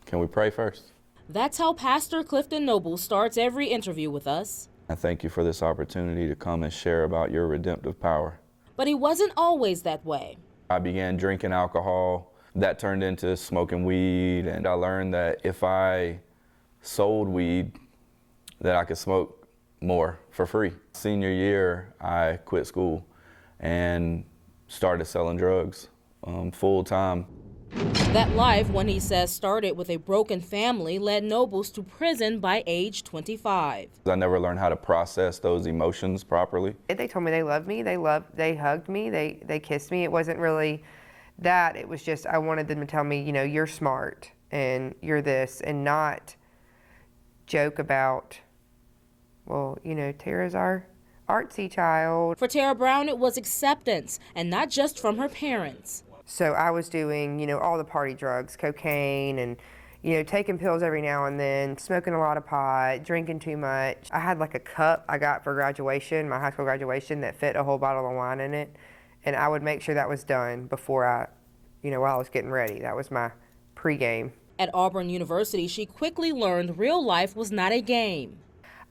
Can we pray first? That's how Pastor Clifton Noble starts every interview with us. I thank you for this opportunity to come and share about your redemptive power. But he wasn't always that way. I began drinking alcohol. That turned into smoking weed, and I learned that if I sold weed, that I could smoke more for free. Senior year, I quit school and started selling drugs full time. That life, when he says started with a broken family, led Nobles to prison by age 25. I never learned how to process those emotions properly. They told me they loved me, they hugged me, they kissed me. It wasn't really that, it was just I wanted them to tell me, you know, you're smart and you're this, and not joke about, well, you know, Tara's our artsy child. For Tara Brown, it was acceptance, and not just from her parents. So I was doing, you know, all the party drugs, cocaine, and, you know, taking pills every now and then, smoking a lot of pot, drinking too much. I had like a cup I got for graduation, my high school graduation, that fit a whole bottle of wine in it. And I would make sure that was done before while I was getting ready. That was my pregame. At Auburn University, she quickly learned real life was not a game.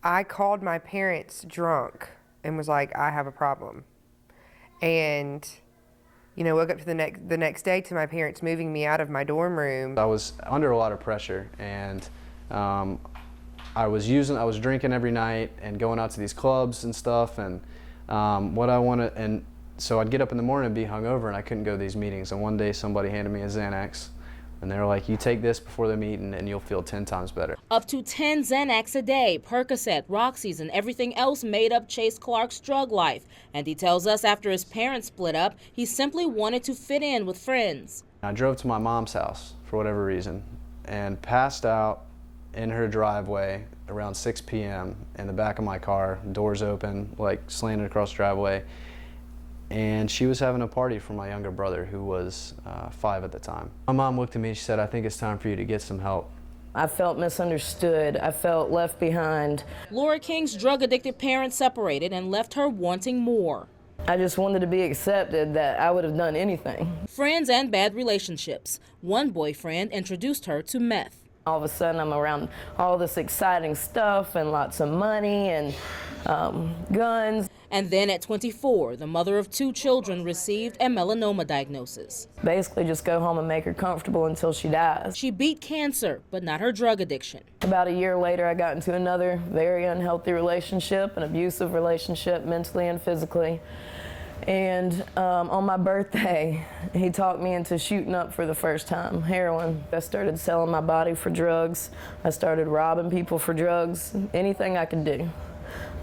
I called my parents drunk and was like, I have a problem. And woke up to the next day to my parents moving me out of my dorm room. I was under a lot of pressure, and I was drinking every night and going out to these clubs and stuff, and so I'd get up in the morning and be hungover, and I couldn't go to these meetings. And one day somebody handed me a Xanax, and they were like, you take this before the meeting and you'll feel 10 times better. Up to 10 Xanax a day, Percocet, Roxy's, and everything else made up Chase Clark's drug life. And he tells us after his parents split up, he simply wanted to fit in with friends. I drove to my mom's house for whatever reason and passed out in her driveway around 6 p.m. in the back of my car, doors open, like slanted across the driveway. And she was having a party for my younger brother, who was 5 at the time. My mom looked at me and she said, I think it's time for you to get some help. I felt misunderstood. I felt left behind. Laura King's drug-addicted parents separated and left her wanting more. I just wanted to be accepted, that I would have done anything. Friends and bad relationships. One boyfriend introduced her to meth. All of a sudden, I'm around all this exciting stuff and lots of money and guns. And then at 24, the mother of 2 children received a melanoma diagnosis. Basically just go home and make her comfortable until she dies. She beat cancer, but not her drug addiction. About a year later, I got into another very unhealthy relationship, an abusive relationship, mentally and physically. And on my birthday, he talked me into shooting up for the first time, heroin. I started selling my body for drugs. I started robbing people for drugs, anything I could do.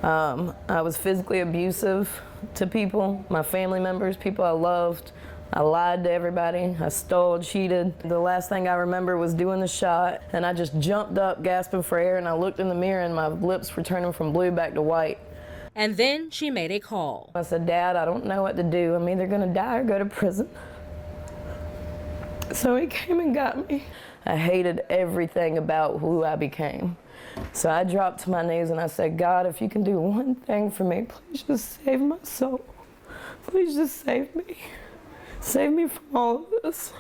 I was physically abusive to people, my family members, people I loved. I lied to everybody. I stole, cheated. The last thing I remember was doing the shot, and I just jumped up, gasping for air, and I looked in the mirror, and my lips were turning from blue back to white. And then she made a call. I said, Dad, I don't know what to do. I'm either going to die or go to prison. So he came and got me. I hated everything about who I became. So I dropped to my knees and I said, God, if you can do one thing for me, please just save my soul. Please just save me. Save me from all of this.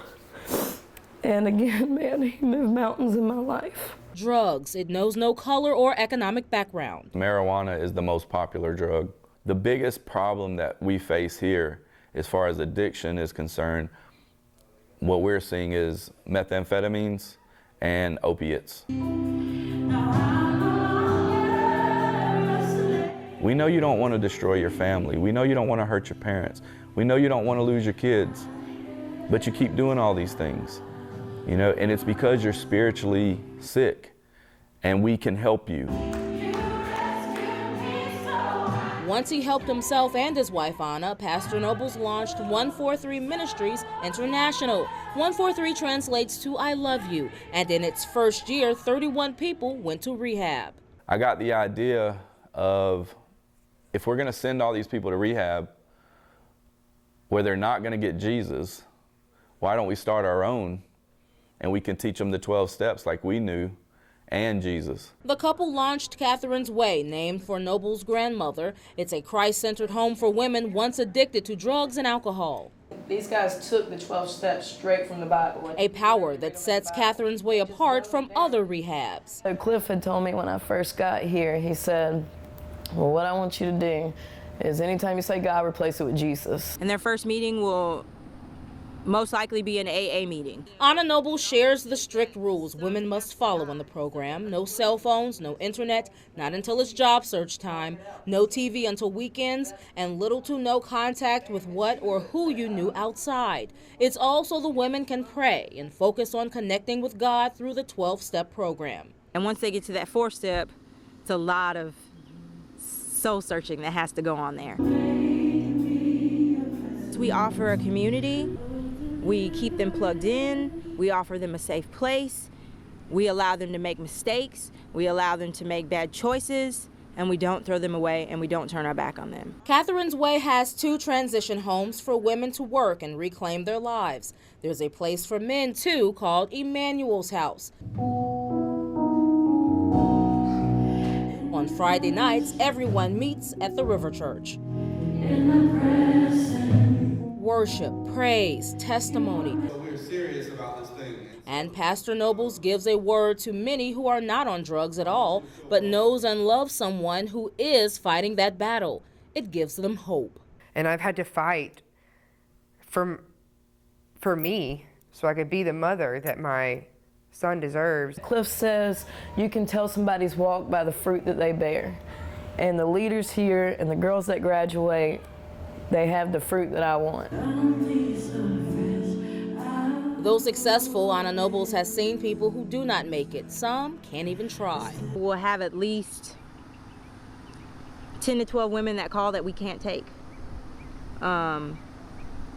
And again, man, he moved mountains in my life. Drugs, it knows no color or economic background. Marijuana is the most popular drug. The biggest problem that we face here, as far as addiction is concerned, what we're seeing is methamphetamines and opiates. We know you don't want to destroy your family. We know you don't want to hurt your parents. We know you don't want to lose your kids, but you keep doing all these things, and it's because you're spiritually sick, and we can help you. Once he helped himself and his wife, Anna, Pastor Nobles launched 143 Ministries International. 143 translates to I love you, and in its first year, 31 people went to rehab. I got the idea of, if we're going to send all these people to rehab where they're not going to get Jesus, why don't we start our own, and we can teach them the 12 steps like we knew, and Jesus. The couple launched Catherine's Way, named for Noble's grandmother. It's a Christ-centered home for women once addicted to drugs and alcohol. These guys took the 12 steps straight from the Bible. A power that sets Catherine's Way apart from other rehabs. So Cliff had told me when I first got here, he said, well, what I want you to do is anytime you say God, replace it with Jesus. And their first meeting will most likely be an AA meeting. Anna Noble shares the strict rules women must follow in the program. No cell phones, no internet, not until it's job search time, no TV until weekends, and little to no contact with what or who you knew outside. It's all so the women can pray and focus on connecting with God through the 12-step program. And once they get to that 4th step, it's a lot of soul searching that has to go on there. We offer a community. We keep them plugged in, we offer them a safe place, we allow them to make mistakes, we allow them to make bad choices, and we don't throw them away and we don't turn our back on them. Catherine's Way has 2 transition homes for women to work and reclaim their lives. There's a place for men, too, called Emmanuel's House. On Friday nights, everyone meets at the River Church. Worship, praise, testimony. So we're serious about this thing. And Pastor Nobles gives a word to many who are not on drugs at all, but knows and loves someone who is fighting that battle. It gives them hope. And I've had to fight for me so I could be the mother that my son deserves. Cliff says you can tell somebody's walk by the fruit that they bear. And the leaders here and the girls that graduate, they have the fruit that I want. Though successful, Anna Nobles has seen people who do not make it. Some can't even try. We'll have at least 10 to 12 women that call that we can't take. And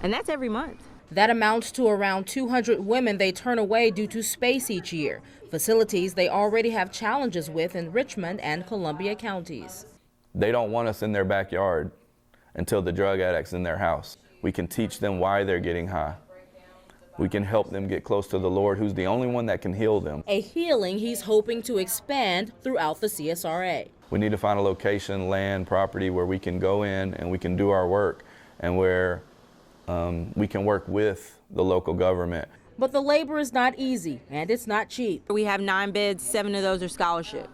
that's every month. That amounts to around 200 women they turn away due to space each year, facilities they already have challenges with in Richmond and Columbia counties. They don't want us in their backyard until the drug addict's in their house. We can teach them why they're getting high. We can help them get close to the Lord, who's the only one that can heal them. A healing he's hoping to expand throughout the CSRA. We need to find a location, land, property where we can go in and we can do our work and where we can work with the local government. But the labor is not easy and it's not cheap. We have 9 beds, 7 of those are scholarship.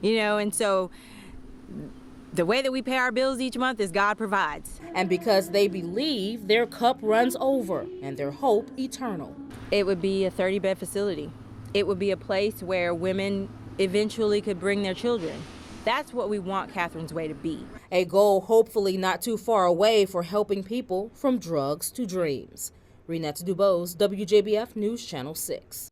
You know, and so the way that we pay our bills each month is God provides. And because they believe, their cup runs over and their hope eternal. It would be a 30-bed facility. It would be a place where women eventually could bring their children. That's what we want Catherine's Way to be. A goal hopefully not too far away for helping people from drugs to dreams. Renette Dubose, WJBF News Channel 6.